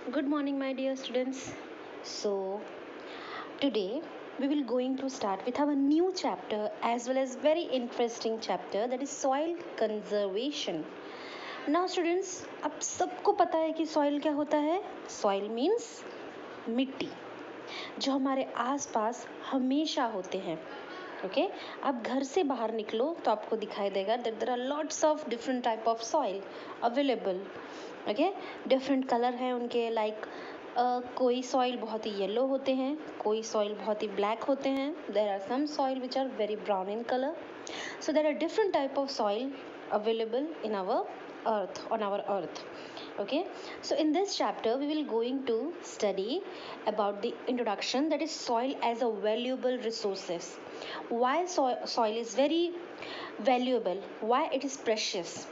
Good morning, my dear students. So, today we will going to start with our new chapter as well as very interesting chapter, that is soil conservation. Now, students, अब सबको पता है कि soil क्या होता है. Soil means मिट्टी जो हमारे आसपास हमेशा होते हैं. ओके आप घर से बाहर निकलो तो आपको दिखाई देगा that there are lots of different type of soil available. Okay different colour है उनके, लाइक कोई सॉइल बहुत ही येलो होते हैं, कोई सॉइल बहुत ही ब्लैक होते हैं. There are some soil which are very brown in colour. So there are different type of soil available in our earth, on our earth. Okay, so in this chapter we will going to study about the introduction, that is soil as a valuable resources. Why soil is very valuable, why it is precious,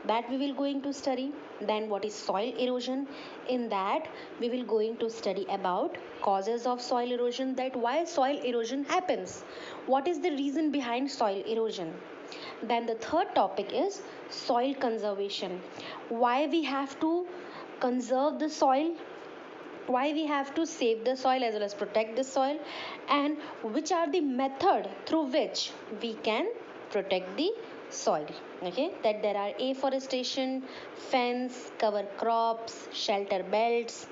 that we will going to study. Then what is soil erosion, in that we will going to study about causes of soil erosion, that why soil erosion happens, what is the reason behind soil erosion. Then the third topic is soil conservation, why we have to conserve the soil, why we have to save the soil as well as protect the soil, and which are the method through which we can protect the soil. Okay, that there are afforestation, fence, cover crops, shelter belts,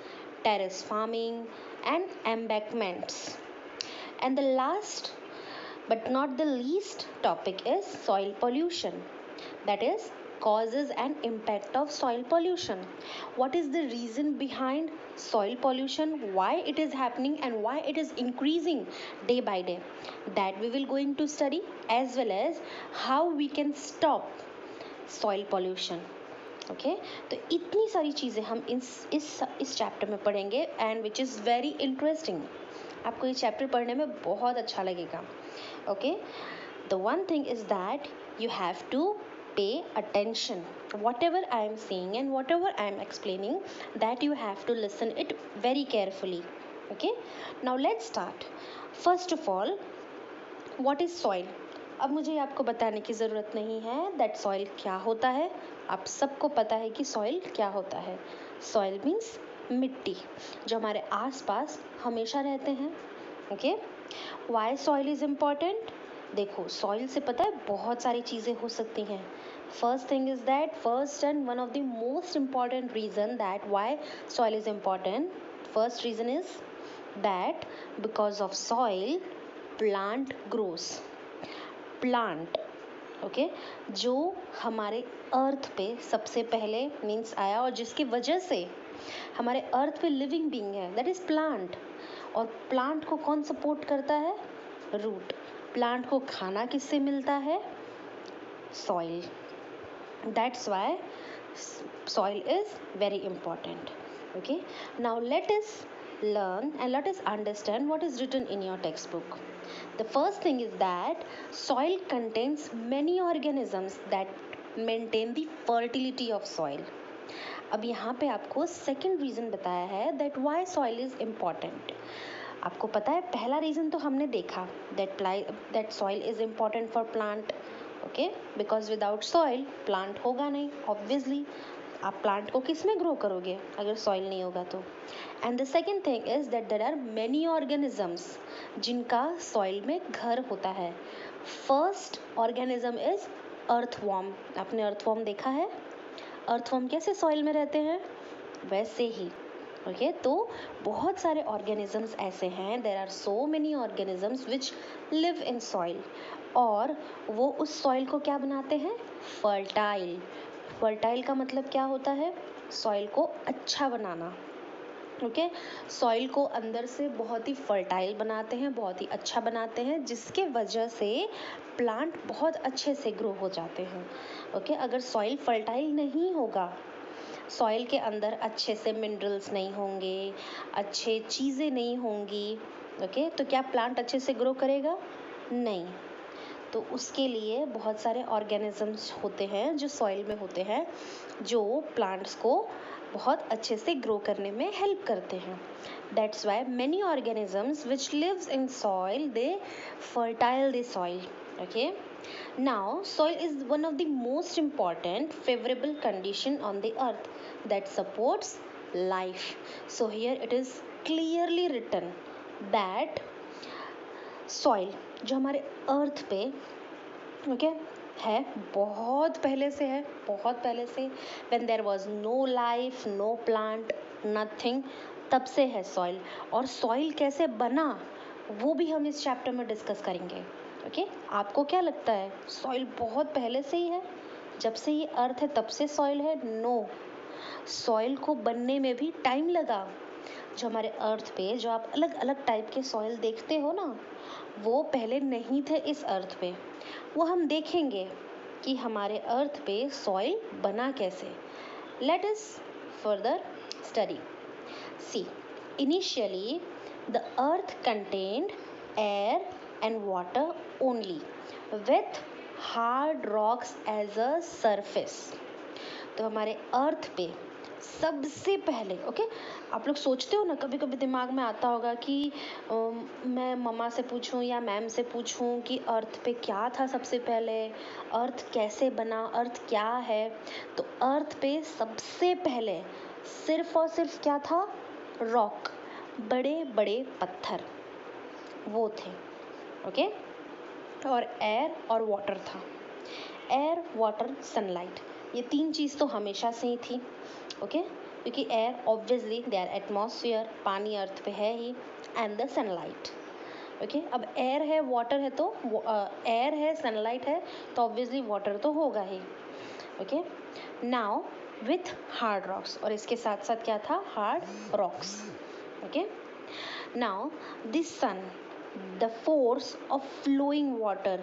terrace farming, and embankments. And the last but not the least topic is soil pollution, that is causes and impact of soil pollution. What is the reason behind soil pollution, why it is happening and why it is increasing day by day, that we will going to study, as well as how we can stop soil pollution. Okay तो इतनी सारी चीज़ें हम इस chapter में पढ़ेंगे, and which is very interesting. आपको ये चैप्टर पढ़ने में बहुत अच्छा लगेगा. Okay the one thing is that you have to pay attention whatever I am saying and whatever I am explaining, that you have to listen it very carefully. Okay, now let's start. First of all, what is soil? अब मुझे आपको बताने की ज़रूरत नहीं है that soil क्या होता है. आप सबको पता है कि सॉइल क्या होता है. सॉइल मीन्स मिट्टी जो हमारे आसपास हमेशा रहते हैं. Okay why soil is important. देखो सॉइल से पता है बहुत सारी चीज़ें हो सकती हैं. First thing is that, first and one of the most important reason that why soil is important, first reason is that because of soil plant grows. Plant okay जो हमारे अर्थ पे सबसे पहले मीन्स आया और जिसकी वजह से हमारे अर्थ पे लिविंग बीइंग है, दैट इज़ प्लांट. और प्लांट को कौन सपोर्ट करता है? रूट. प्लांट को खाना किससे मिलता है? Soil. That's why soil is very important. Okay now let us learn and let us understand what is written in your textbook. The first thing is that soil contains many organisms that maintain the fertility of soil. अब यहाँ पे आपको second reason बताया है that why soil is important. आपको पता है पहला रीज़न तो हमने देखा that soil is important for plant. Okay because without soil plant होगा नहीं ऑब्वियसली. आप प्लांट को किस में ग्रो करोगे अगर सॉइल नहीं होगा तो. And the second thing is that there are many organisms जिनका सॉइल में घर होता है. First organism is earthworm. आपने अर्थवॉर्म देखा है? अर्थवॉर्म कैसे सॉइल में रहते हैं? वैसे ही. ओके तो बहुत सारे ऑर्गेनिजम्स ऐसे हैं, there are so many organisms which live in soil, और वो उस सॉइल को क्या बनाते हैं? फर्टाइल. फर्टाइल का मतलब क्या होता है? सॉइल को अच्छा बनाना. ओके सॉइल को अंदर से बहुत ही फर्टाइल बनाते हैं, बहुत ही अच्छा बनाते हैं, जिसके वजह से प्लांट बहुत अच्छे से ग्रो हो जाते हैं. ओके अगर सॉइल फर्टाइल नहीं होगा, सॉइल के अंदर अच्छे से मिनरल्स नहीं होंगे, अच्छे चीज़ें नहीं होंगी, ओके तो क्या प्लांट अच्छे से ग्रो करेगा? नहीं. तो उसके लिए बहुत सारे ऑर्गेनिजम्स होते हैं जो सॉइल में होते हैं, जो प्लांट्स को बहुत अच्छे से ग्रो करने में हेल्प करते हैं. That's why many organisms which lives in soil they fertile the soil. Okay now soil is one of the most important favorable condition on the earth that supports life. So here it is clearly written that soil जो हमारे अर्थ पे okay है, बहुत पहले से है, बहुत पहले से, when there was no life, no plant, nothing, तब से है सॉइल. और सॉइल कैसे बना वो भी हम इस चैप्टर में डिस्कस करेंगे. ओके आपको क्या लगता है सॉइल बहुत पहले से ही है, जब से ये अर्थ है तब से सॉइल है? नो, सॉइल को बनने में भी टाइम लगा. जो हमारे अर्थ पे जो आप अलग अलग टाइप के सॉइल देखते हो ना, वो पहले नहीं थे इस अर्थ पे. वो हम देखेंगे कि हमारे अर्थ पे सॉइल बना कैसे. Let us further study. See, initially the earth contained air and water only with hard rocks as a surface. तो हमारे अर्थ पे सबसे पहले ओके आप लोग सोचते हो ना, कभी कभी दिमाग में आता होगा कि मैं मम्मा से पूछूं या मैम से पूछूं कि अर्थ पे क्या था सबसे पहले, अर्थ कैसे बना, अर्थ क्या है. तो अर्थ पे सबसे पहले सिर्फ और सिर्फ क्या था? रॉक, बड़े बड़े पत्थर वो थे. ओके और एयर और वाटर था. एयर, वाटर, सनलाइट, ये तीन चीज़ तो हमेशा से ही थी. ओके क्योंकि air obviously they are atmosphere, पानी अर्थ पे है ही, एंड द सनलाइट. ओके अब एयर है, वाटर है, तो एयर है, सनलाइट है, तो ऑब्वियसली वाटर तो होगा ही. Okay now with hard rocks, और इसके साथ साथ क्या था? Hard rocks. Okay now this sun, the force of flowing water,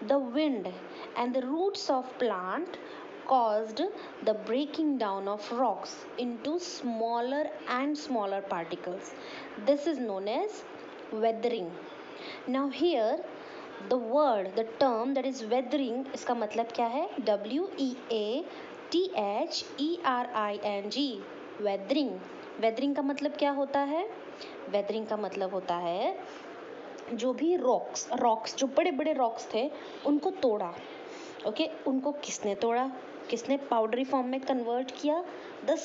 the wind, and the roots of plant caused the breaking down of rocks into smaller and smaller particles. This is known as weathering. Now here the word, the term that is weathering, इसका मतलब क्या है? WEATHERING, weathering. weathering का मतलब क्या होता है? weathering का मतलब होता है जो भी रॉक्स जो बड़े बड़े रॉक्स थे उनको तोड़ा. ओके उनको किसने तोड़ा, किसने पाउडरी फॉर्म में कन्वर्ट किया? द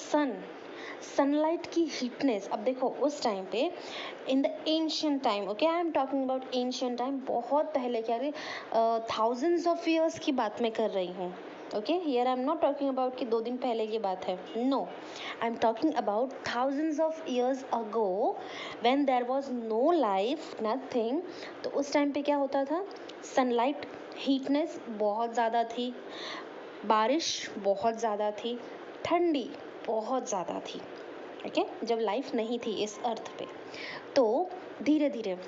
सनलाइट की हीटनेस. अब देखो उस टाइम पे in the ancient time, okay I am talking about ancient time, बहुत पहले, क्या थाउजेंड्स ऑफ ईयर्स की बात मैं कर रही हूँ. Okay here I am not talking about कि 2 दिन पहले की बात है. No, I am talking about thousands of years ago when there was no life, nothing. तो उस टाइम पे क्या होता था? सनलाइट हीटनेस बहुत ज़्यादा थी, बारिश बहुत ज़्यादा थी, ठंडी बहुत ज़्यादा थी. ओके जब लाइफ नहीं थी इस अर्थ पे, तो धीरे धीरे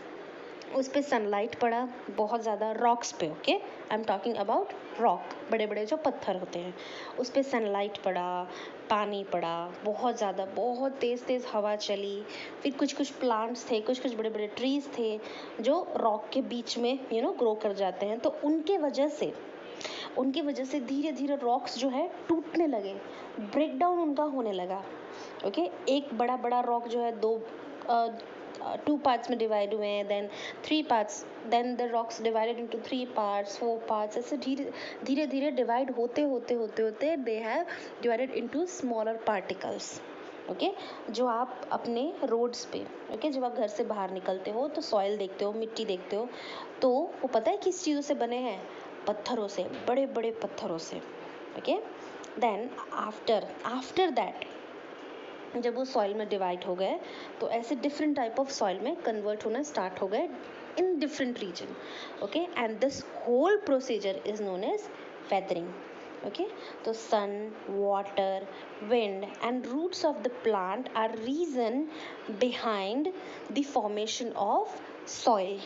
उस पे सनलाइट पड़ा बहुत ज़्यादा रॉक्स पे. Okay I am talking about rock, बड़े बड़े जो पत्थर होते हैं उस पे सनलाइट पड़ा, पानी पड़ा बहुत ज़्यादा, बहुत तेज़ तेज़ हवा चली. फिर कुछ कुछ प्लांट्स थे, कुछ कुछ बड़े बड़े ट्रीज़ थे जो रॉक के बीच में ग्रो कर जाते हैं. तो उनके वजह से धीरे धीरे रॉक्स जो है टूटने लगे, ब्रेक डाउन उनका होने लगा. ओके एक बड़ा बड़ा रॉक जो है दो 2 पार्ट्स में डिवाइड हुए हैं, then 3 parts, then the rocks divided into 3 parts, 4 parts, ऐसे धीरे धीरे डिवाइड होते होते they have divided into smaller particles. Okay जो आप अपने रोड्स पे, ओके जब आप घर से बाहर निकलते हो तो सॉइल देखते हो, मिट्टी देखते हो, तो वो पता है किस चीज़ों से बने हैं? पत्थरों से, बड़े बड़े पत्थरों से. ओके देन आफ्टर दैट जब वो सॉइल में डिवाइड हो गए तो ऐसे डिफरेंट टाइप ऑफ सॉइल में कन्वर्ट होना स्टार्ट हो गए in different region. Okay and this whole procedure is known as weathering. Okay तो sun, water, wind and roots of the plant are reason behind the formation of soil.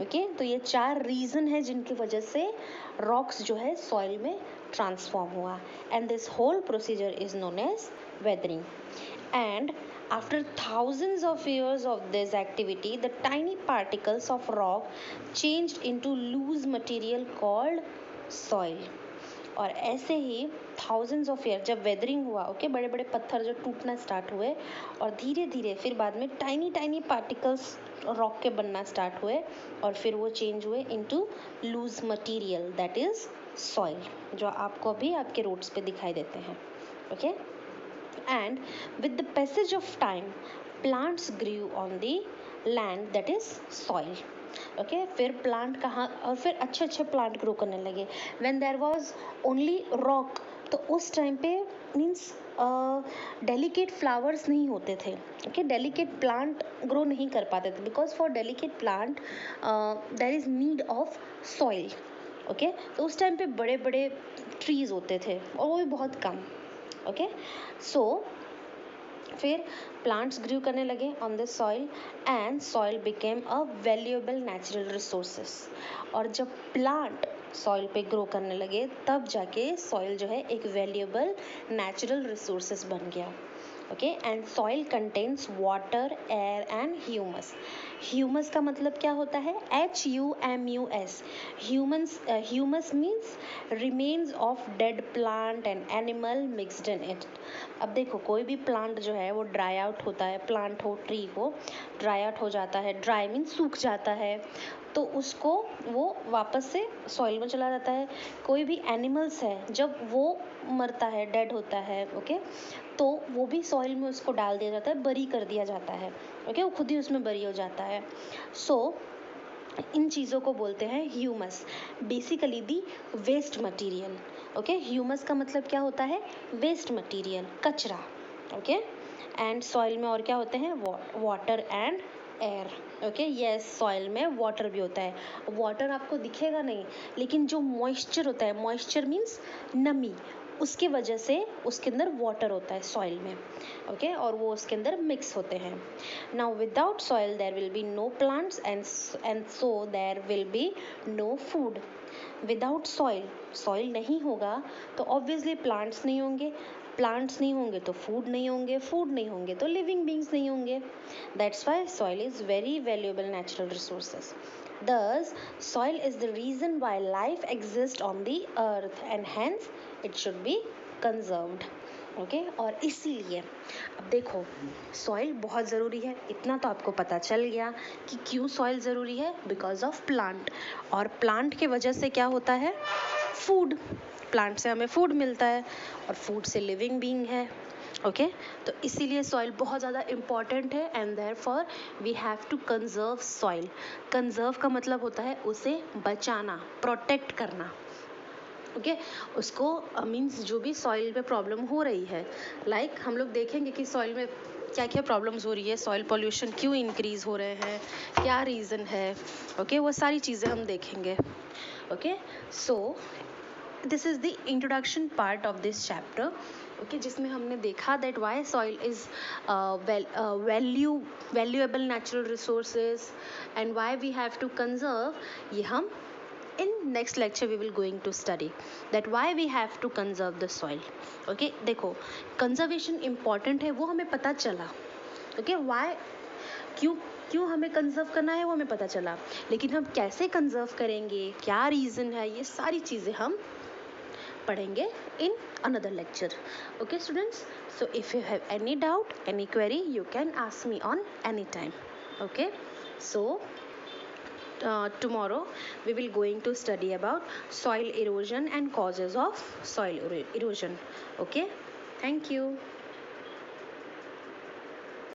Okay तो ये 4 reason है जिनकी वजह से rocks जो है soil में ट्रांसफॉर्म हुआ. And this whole procedure is known as weathering. And after thousands of years of this activity, the tiny particles of rock changed into loose material called soil. और ऐसे ही thousands of years जब weathering हुआ, okay बड़े बड़े पत्थर जो टूटना start हुए और धीरे धीरे फिर बाद में टाइनी टाइनी पार्टिकल्स रॉक के बनना स्टार्ट हुए और फिर वो चेंज हुए into loose material that is soil, जो आपको अभी आपके रोड्स पे दिखाई देते हैं. Okay and with the passage of time plants grew on the land that is soil. Okay फिर प्लांट कहाँ और फिर अच्छे अच्छे प्लांट ग्रो करने लगे. When there was only rock, तो उस टाइम पे मीन्स डेलिकेट फ्लावर्स नहीं होते थे. ओके डेलिकेट प्लांट ग्रो नहीं कर पाते थे because for delicate plant there is need of soil. Okay तो उस टाइम पे बड़े बड़े ट्रीज होते थे और वो भी बहुत कम. ओके सो फिर प्लांट्स ग्रू करने लगे on the soil and soil became a valuable natural resources. और जब प्लांट सॉइल पे ग्रो करने लगे तब जाके सॉइल जो है एक वैल्यूएबल नेचुरल रिसोर्सेस बन गया. Okay and soil contains water, air and humus. Humus का मतलब क्या होता है? HUMUS. Humus means remains of dead plant and animal mixed in it. अब देखो कोई भी प्लांट जो है वो ड्राई आउट होता है, प्लांट हो ट्री हो ड्राई आउट हो जाता है, ड्राई मीन्स सूख जाता है, तो उसको वो वापस से सॉइल में चला जाता है. कोई भी एनिमल्स है जब वो मरता है, डेड होता है, ओके तो वो भी सॉइल में उसको डाल दिया जाता है, बरी कर दिया जाता है. ओके वो खुद ही उसमें बरी हो जाता है. सो इन चीज़ों को बोलते हैं humus, basically the waste material. Okay humus का मतलब क्या होता है? वेस्ट मटेरियल, कचरा. ओके एंड सॉइल में और क्या होते हैं? Water and air. Okay yes soil में वाटर भी होता है. वाटर आपको दिखेगा नहीं, लेकिन जो मॉइस्चर होता है, मॉइस्चर मीन्स नमी, उसकी वजह से उसके अंदर वाटर होता है सॉइल में. ओके और वो उसके अंदर मिक्स होते हैं. Now without soil there will be no plants and so there will be no food. Without soil, soil नहीं होगा तो ऑब्वियसली प्लांट्स नहीं होंगे, प्लांट्स नहीं होंगे तो फूड नहीं होंगे, फूड नहीं होंगे तो लिविंग बींग्स नहीं होंगे. That's why soil is very valuable natural resources. Thus, soil is the reason why life exists on the earth and hence it should be conserved. Okay और इसीलिए अब देखो सॉइल बहुत ज़रूरी है. इतना तो आपको पता चल गया कि क्यों सॉइल ज़रूरी है, बिकॉज ऑफ प्लांट. और प्लांट की वजह से क्या होता है? फूड. प्लांट से हमें फूड मिलता है और फूड से लिविंग बीइंग है. ओके तो इसीलिए सॉइल बहुत ज़्यादा इम्पॉर्टेंट है and therefore we have to conserve soil. Conserve का मतलब होता है उसे बचाना, प्रोटेक्ट करना. ओके उसको मीन्स जो भी सॉइल में प्रॉब्लम हो रही है, लाइक हम लोग देखेंगे कि सॉइल में क्या क्या प्रॉब्लम्स हो रही है, सॉइल पॉल्यूशन क्यों इंक्रीज हो रहे हैं, क्या रीज़न है. ओके वो सारी चीज़ें हम देखेंगे. Okay so this is the introduction part of this chapter. Okay जिसमें हमने देखा that why soil is valuable natural resources and why we have to conserve. ये हम in next lecture we will going to study that why we have to conserve the soil. okay देखो conservation important है वो हमें पता चला. okay why क्यों क्यों हमें कंजर्व करना है वो हमें पता चला, लेकिन हम कैसे कंजर्व करेंगे, क्या रीज़न है, ये सारी चीज़ें हम पढ़ेंगे in another lecture. okay students, so if you have any doubt, any query, you can ask me on any time. okay so tomorrow we will going to study about soil erosion and causes of soil erosion. okay thank you.